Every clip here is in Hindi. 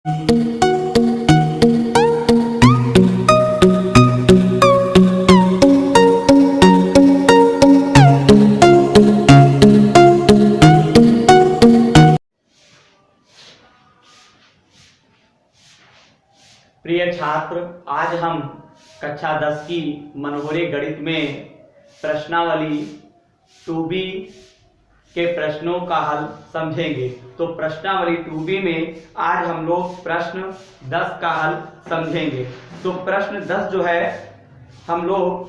प्रिय छात्र, आज हम कक्षा 10 की मनोहरी गणित में प्रश्नावली 2B के प्रश्नों का हल समझेंगे। तो प्रश्नावली 2B में आज हम लोग प्रश्न 10 का हल समझेंगे। तो प्रश्न 10 जो है हम लोग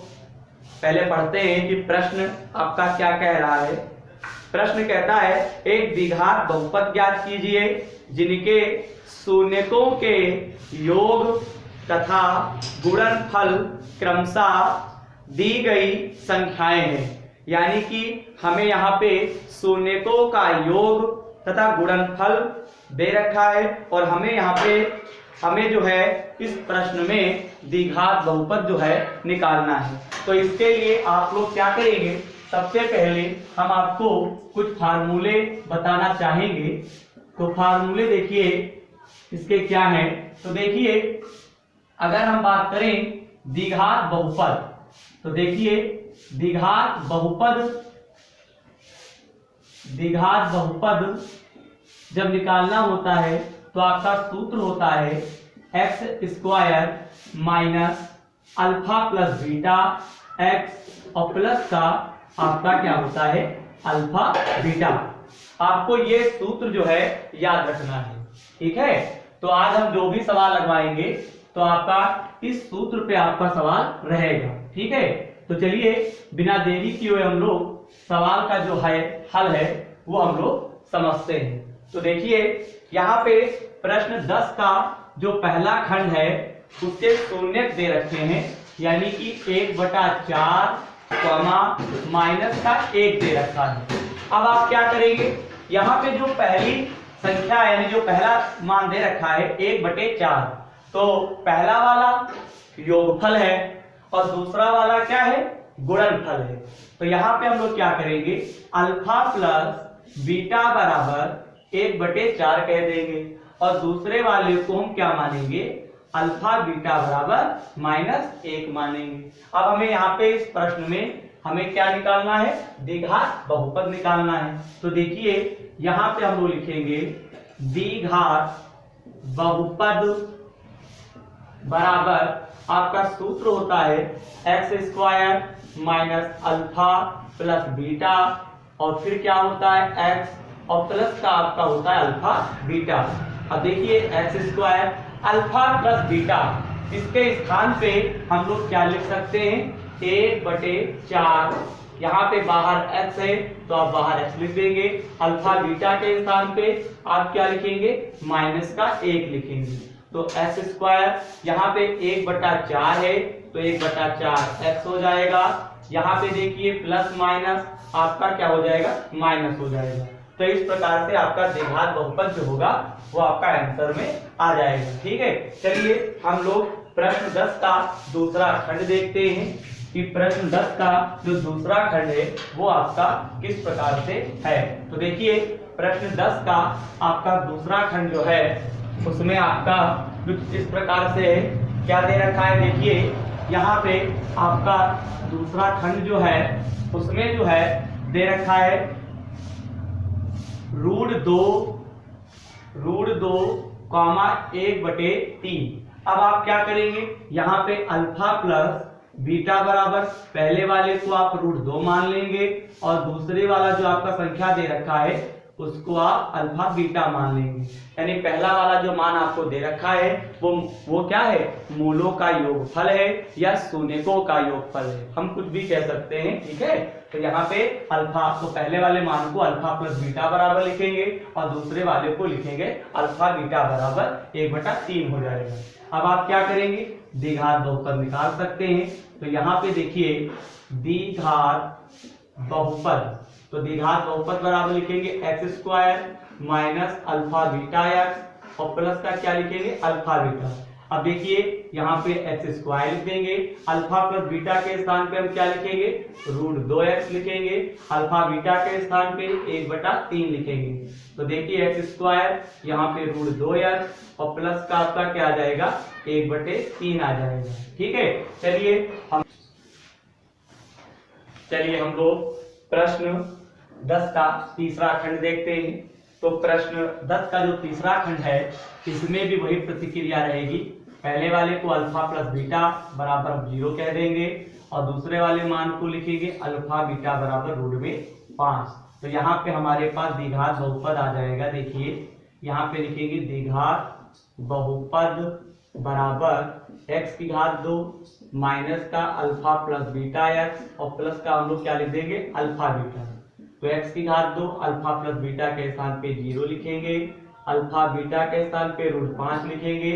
पहले पढ़ते हैं कि प्रश्न आपका क्या कह रहा है। प्रश्न कहता है एक द्विघात बहुपद ज्ञात कीजिए जिनके शून्यकों के योग तथा गुणनफल क्रमशः दी गई संख्याएं हैं। यानी कि हमें यहाँ पे शून्यकों का योग तथा गुणनफल दे रखा है और हमें यहाँ पे हमें जो है इस प्रश्न में द्विघात बहुपद जो है निकालना है। तो इसके लिए आप लोग क्या करेंगे, सबसे पहले हम आपको कुछ फार्मूले बताना चाहेंगे। तो फार्मूले देखिए इसके क्या हैं। तो देखिए अगर हम बात करें द्विघात बहुपद, तो देखिए द्विघात बहुपद जब निकालना होता है तो आपका सूत्र होता है x square minus alpha plus beta x और प्लस का आपका क्या होता है अल्फा बीटा। आपको ये सूत्र जो है याद रखना है, ठीक है। तो आज हम जो भी सवाल लगवाएंगे तो आपका इस सूत्र पे आपका सवाल रहेगा, ठीक है। तो चलिए बिना देरी किए हुए हम लोग सवाल का जो है हल है वो हम लोग समझते हैं। तो देखिए यहाँ पे प्रश्न 10 का जो पहला खंड है उसके शून्यक दे रखे हैं, यानी कि 1/4 माइनस का 1 दे रखा है। अब आप क्या करेंगे, यहाँ पे जो पहली संख्या यानी जो पहला मान दे रखा है 1/4, तो पहला वाला योगफल है और दूसरा वाला क्या है गुणनफल है। तो यहाँ पे हम लोग क्या करेंगे, अल्फा प्लस बीटा बराबर 1/4 कह देंगे और दूसरे वाले को हम क्या मानेंगे, अल्फा बीटा बराबर -1 मानेंगे। अब हमें यहाँ पे इस प्रश्न में हमें क्या निकालना है, द्विघात बहुपद निकालना है। तो देखिए यहाँ पे हम लोग लिखेंगे द्विघात बहुपद बराबर आपका सूत्र होता है x square minus alpha plus beta और फिर क्या होता है एक्स और प्लस का आपका होता है अल्फा बीटा। अब देखिए x square alpha plus beta, इसके स्थान पे हम लोग क्या लिख सकते हैं 1/4। यहाँ पे बाहर x है तो आप बाहर x लिख देंगे। अल्फा बीटा के स्थान पे आप क्या लिखेंगे, -1 लिखेंगे। तो एक्स स्क्वायर यहाँ पे 1/4 है तो 1/4 x हो जाएगा। यहाँ पे देखिए प्लस माइनस आपका क्या हो जाएगा, माइनस हो जाएगा। तो इस प्रकार से आपका द्विघात बहुपद जो होगा वो आपका आंसर में आ जाएगा, ठीक है। चलिए हम लोग प्रश्न 10 का दूसरा खंड देखते हैं कि प्रश्न 10 का जो दूसरा खंड है वो आपका किस प्रकार से है। तो देखिए प्रश्न 10 का आपका दूसरा खंड जो है उसमें आपका कुछ इस प्रकार से है, क्या दे रखा है। देखिए यहाँ पे आपका दूसरा खंड जो है उसमें जो है दे रखा है √2,1/3। अब आप क्या करेंगे, यहाँ पे अल्फा प्लस बीटा बराबर पहले वाले को आप √2 मान लेंगे और दूसरे वाला जो आपका संख्या दे रखा है उसको आप अल्फा बीटा मान लेंगे। यानी पहला वाला जो मान आपको दे रखा है वो क्या है, मूलों का योगफल है या शून्यकों का योगफल है, हम कुछ भी कह सकते हैं, ठीक है। तो यहाँ पे अल्फा, तो पहले वाले मान को अल्फा प्लस बीटा बराबर लिखेंगे और दूसरे वाले को लिखेंगे अल्फा बीटा बराबर 1/3 हो जाएगा। अब आप क्या करेंगे, द्विघात बहुपद निकाल सकते हैं। तो यहाँ पे देखिए द्विघात बहुपद, तो द्विघात बहुपद बराबर लिखेंगे x square minus alpha beta x और प्लस का क्या लिखेंगे अल्फा बीटा। अब देखिए यहाँ पे एक्स स्क्वायर लिख देंगे, अल्फा प्लस बीटा के स्थान पे हम क्या लिखेंगे, √2x लिखेंगे, अल्फा बीटा के स्थान पे 1/3 लिखेंगे। तो देखिए एक्स स्क्वायर यहाँ पे √2x और प्लस का आपका क्या आ जाएगा, 1/3 आ जाएगा। ठीक है, चलिए हम लोग प्रश्न 10 का तीसरा खंड देखते हैं। तो प्रश्न 10 का जो तीसरा खंड है इसमें भी वही प्रतिक्रिया रहेगी। पहले वाले को अल्फा प्लस बीटा बराबर 0 कह देंगे और दूसरे वाले मान को लिखेंगे अल्फा बीटा बराबर √5। तो यहाँ पे हमारे पास द्विघात बहुपद आ जाएगा। देखिए यहाँ पे लिखेंगे द्विघात बहुपद बराबर x की घात 2 माइनस का अल्फा प्लस बीटा x और प्लस का हम लोग क्या लिख देंगे, अल्फा बीटा। तो x की घात 2 अल्फा प्लस बीटा के स्थान पे 0 लिखेंगे, अल्फा बीटा के स्थान पे √5 लिखेंगे।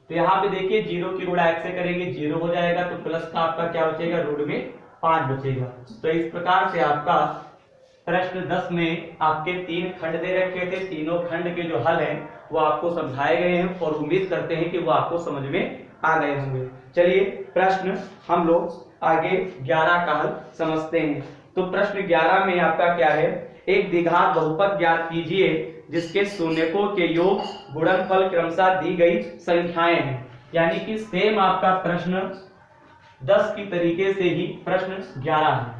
तो यहाँ पे देखिए 0 की गुणा x से करेंगे 0 हो जाएगा, तो प्लस का आपका क्या बचेगा, √5 बचेगा। तो इस प्रकार से आपका प्रश्न 10 में आपके 3 खंड दे रखे थे, तीनों खंड के जो हल है वो आपको समझाए गए हैं और उम्मीद करते हैं कि वो आपको समझ में आ गए होंगे। चलिए प्रश्न हम लोग आगे 11 का हल समझते हैं। तो प्रश्न 11 में आपका क्या है, एक द्विघात बहुपद ज्ञात कीजिए जिसके शून्यकों के योग गुणनफल क्रमशः दी गई संख्याएं हैं। यानी कि सेम आपका प्रश्न 10 की तरीके से ही प्रश्न 11 है।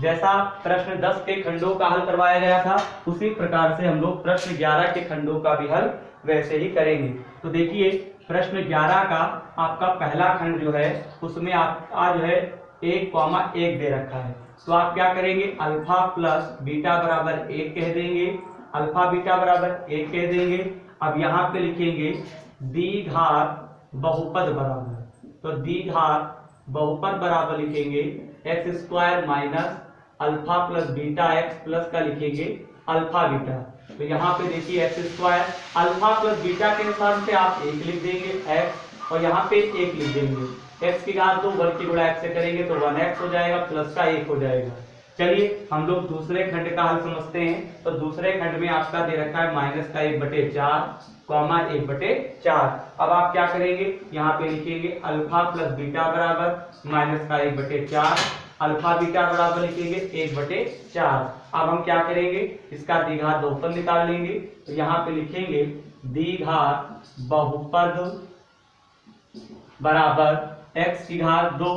जैसा प्रश्न 10 के खंडों का हल करवाया गया था उसी प्रकार से हम लोग प्रश्न 11 के खंडों का भी हल वैसे ही करेंगे। तो देखिए प्रश्न 11 का आपका पहला खंड जो है उसमें आपका जो है 1,1 दे रखा है। तो आप क्या करेंगे, अल्फा प्लस बीटा बराबर 1 कह देंगे, अल्फा बीटा बराबर 1 कह देंगे। अब यहाँ पे लिखेंगे द्विघात बहुपद बराबर, तो द्विघात बहुपद बराबर लिखेंगे x² minus alpha plus beta x plus का लिखेंगे अल्फा बीटा। तो यहाँ पे देखिए x² अल्फा प्लस बीटा के स्थान पे आप 1 लिख देंगे x और यहाँ पे 1 लिख देंगे, x की घात 2 1 की गुणा x से करेंगे तो 1x हो जाएगा, प्लस का 1 हो जाएगा। चलिए हम लोग दूसरे खंड का हल समझते हैं। तो दूसरे खंड में आपका दे रखा है माइनस का 1/4 1/4। अब आप क्या करेंगे, यहाँ पे लिखेंगे अल्फा प्लस बीटा बराबर माइनस का 1/4, अल्फा बीटा बराबर लिखेंगे 1/4। अब हम क्या करेंगे, इसका द्विघात बहुपद निकाल लेंगे। तो यहाँ पे लिखेंगे द्विघात बहुपद बराबर x की घात 2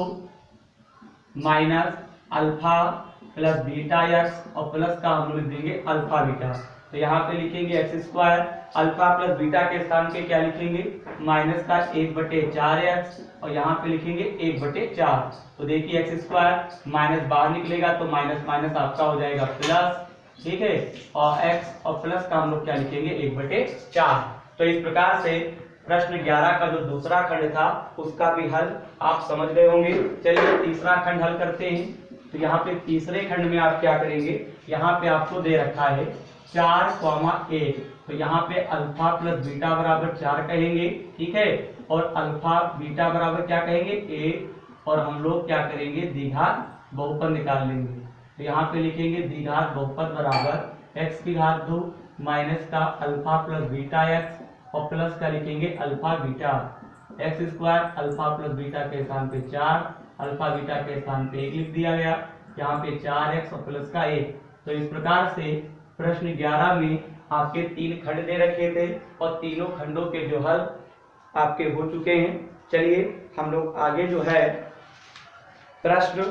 minus alpha plus beta x और प्लस का हम लिख देंगे अल्फा बीटा। तो यहाँ पे लिखेंगे x² अल्फा प्लस बीटा के स्थान पे क्या लिखेंगे, माइनस का 1/4x और यहाँ पे लिखेंगे 1/4। तो देखिए x² माइनस बाहर निकलेगा तो माइनस माइनस आपका हो जाएगा प्लस, ठीक है, और x और प्लस का हम लोग क्या लिखेंगे 1/4। तो इस प्रकार से प्रश्न 11 का जो दूसरा खंड था उसका भी हल आप समझ गए होंगे। चलिए तीसरा खंड हल करते हैं। तो यहाँ पे तीसरे खंड में आप क्या करेंगे, यहाँ पे आपको दे रखा है 4,1। तो यहाँ पे अल्फा प्लस बीटा बराबर 4 कहेंगे, ठीक है, और अल्फा बीटा बराबर क्या कहेंगे 1 और हम लोग क्या करेंगे द्विघात बहुपद निकाल लेंगे। तो यहाँ पे लिखेंगे द्विघात बहुपद बराबर x की घात 2 माइनस का अल्फा प्लस बीटा x और प्लस का लिखेंगे alpha beta. x² alpha plus beta के स्थान पे 4, अल्फा बीटा के स्थान पे 1 लिख दिया गया, यहाँ पे 4x और प्लस का 1। तो इस प्रकार से प्रश्न 11 में आपके 3 खंड दे रखे थे और तीनों खंडों के जो हल आपके हो चुके हैं। चलिए हम लोग आगे जो है प्रश्न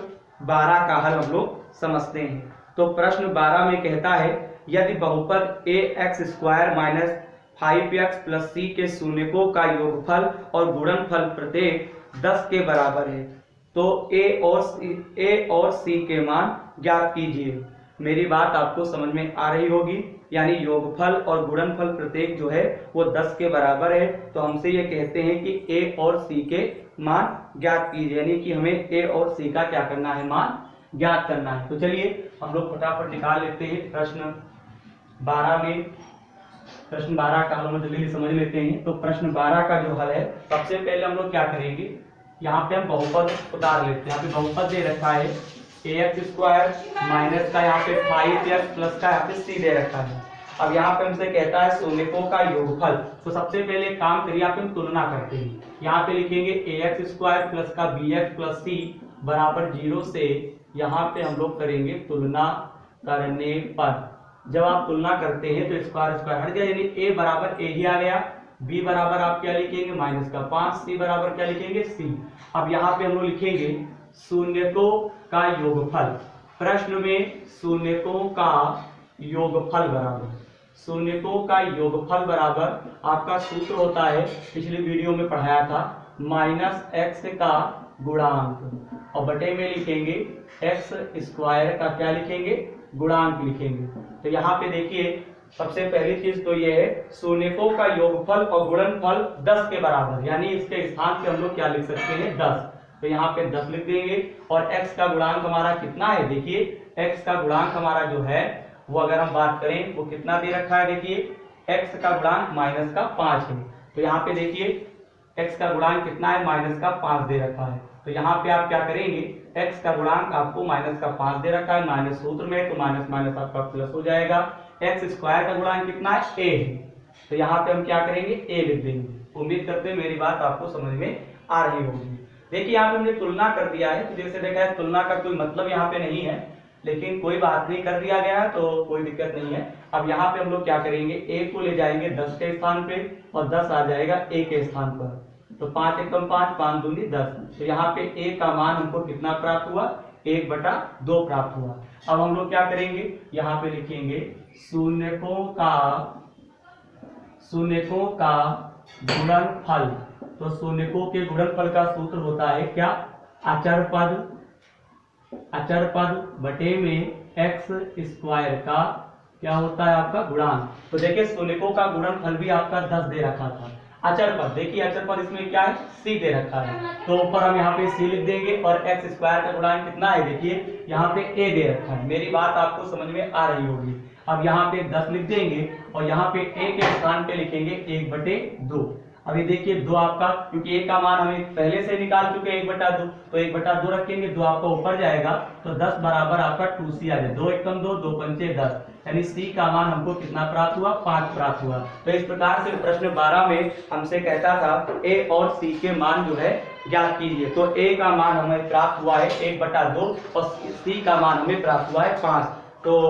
12 का हल हम लोग समझते हैं। तो प्रश्न 12 में कहता है यदि बहुपद ax² minus 5x plus c के शून्यकों का योगफल और गुणनफल प्रत्येक 10 के बराबर है तो a और c के मान ज्ञात कीजिए। मेरी बात आपको समझ में आ रही होगी, यानी योगफल और गुणनफल प्रत्येक जो है वो 10 के बराबर है। तो हमसे ये कहते हैं कि a और c के मान ज्ञात कीजिए, यानी कि हमें a और c का क्या करना है, मान ज्ञात करना है। तो चलिए हम लोग फटाफट निकाल लेते हैं प्रश्न 12 में। प्रश्न 12 का हल हम जल्दी समझ लेते हैं। तो प्रश्न 12 का जो हल है, सबसे पहले हम लोग क्या करेंगे, यहाँ पे हम बहुपद उतार लेते हैं। यहाँ पे बहुपद दे रखा है ax² माइनस का यहाँ पे 5x प्लस का यहाँ पे c दे रखा है। अब यहाँ पे हमसे कहता है शून्यकों का योगफल। तो सबसे पहले काम करिए, आप तुलना करते हैं। यहाँ पे लिखेंगे ax स्क्वायर प्लस का bx प्लस c बराबर 0 से यहाँ पे हम लोग करेंगे तुलना करने पर। जब आप तुलना करते हैं तो स्क्वायर स्क्वायर हट गया, यानी a बराबर a ही आ गया, b बराबर आप क्या लिखेंगे -5, c बराबर क्या लिखेंगे c। अब यहाँ पे हम लोग लिखेंगे शून्यकों का योगफल। प्रश्न में शून्यकों का योगफल बराबर, शून्यकों का योगफल बराबर आपका सूत्र होता है, पिछली वीडियो में पढ़ाया था, -x का गुणांक और बटे में लिखेंगे x स्क्वायर का क्या लिखेंगे, गुणांक लिखेंगे। तो यहाँ पे देखिए सबसे पहली चीज तो ये है शून्यकों का योगफल और गुणनफल 10 के बराबर, यानी इसके स्थान पे हम लोग क्या लिख सकते हैं 10। तो यहाँ पे 10 लिख देंगे और x का गुणांक हमारा कितना है, देखिए x का गुणांक हमारा जो है वो अगर हम बात करें वो कितना दे रखा है, देखिए x का गुणांक -5 है। तो यहाँ पे देखिए x का गुणांक कितना है, -5 दे रखा है। तो यहाँ पे आप क्या करेंगे, x का गुणांक आपको -5 दे रखा है, माइनस सूत्र में, तो माइनस माइनस आपका प्लस हो जाएगा। x स्क्वायर का गुणांक कितना है, a है। तो यहाँ पे हम क्या करेंगे, a लिख देंगे। उम्मीद करते हैं मेरी बात आपको समझ में आ रही होगी। देखिए यहाँ पे हमने तुलना कर दिया है, तो जैसे देखा है तुलना का कोई मतलब यहाँ पे नहीं है, लेकिन कोई बात नहीं, कर दिया गया है तो कोई दिक्कत नहीं है। अब यहाँ पे हम लोग क्या करेंगे, a को ले जाएंगे 10 के स्थान पे और 10 आ जाएगा a के स्थान पर। तो 5 एकम 5, 5 दूनी 10। तो यहाँ पे a का मान हमको कितना प्राप्त हुआ, 1/2 प्राप्त हुआ। अब हम लोग क्या करेंगे, यहाँ पे लिखेंगे शून्यकों का गुणनफल। तो शून्यकों के गुणनफल का सूत्र होता है क्या, अचर पद बटे में x स्क्वायर का क्या होता है आपका गुणांक। तो देखिए शून्यकों का गुणनफल भी आपका 10 दे रखा था। अचर पद, देखिए अचर पद इसमें क्या है, c दे रखा है, तो ऊपर हम यहाँ पे c लिख देंगे और x स्क्वायर का गुणांक कितना है, देखिए यहाँ पे a दे रखा है। मेरी बात आपको समझ में आ रही होगी। अब यहाँ पे 10 लिख देंगे और यहाँ पे a के स्थान पे लिखेंगे 1/2। अभी देखिए 2 आपका, क्योंकि a का मान हमें पहले से निकाल चुके हैं 1/2, तो 1/2 रखेंगे, 2 आपका ऊपर जाएगा, तो 10 बराबर आपका 2c आ जाए। 2 एकम 2, 2 पंचे 10, यानी c का मान हमको कितना प्राप्त हुआ, 5 प्राप्त हुआ। तो इस प्रकार से प्रश्न 12 में हमसे कहता था a और c के मान जो है ज्ञात कीजिए। तो a का मान हमें प्राप्त हुआ है 1/2 और c का मान हमें प्राप्त हुआ है 5। तो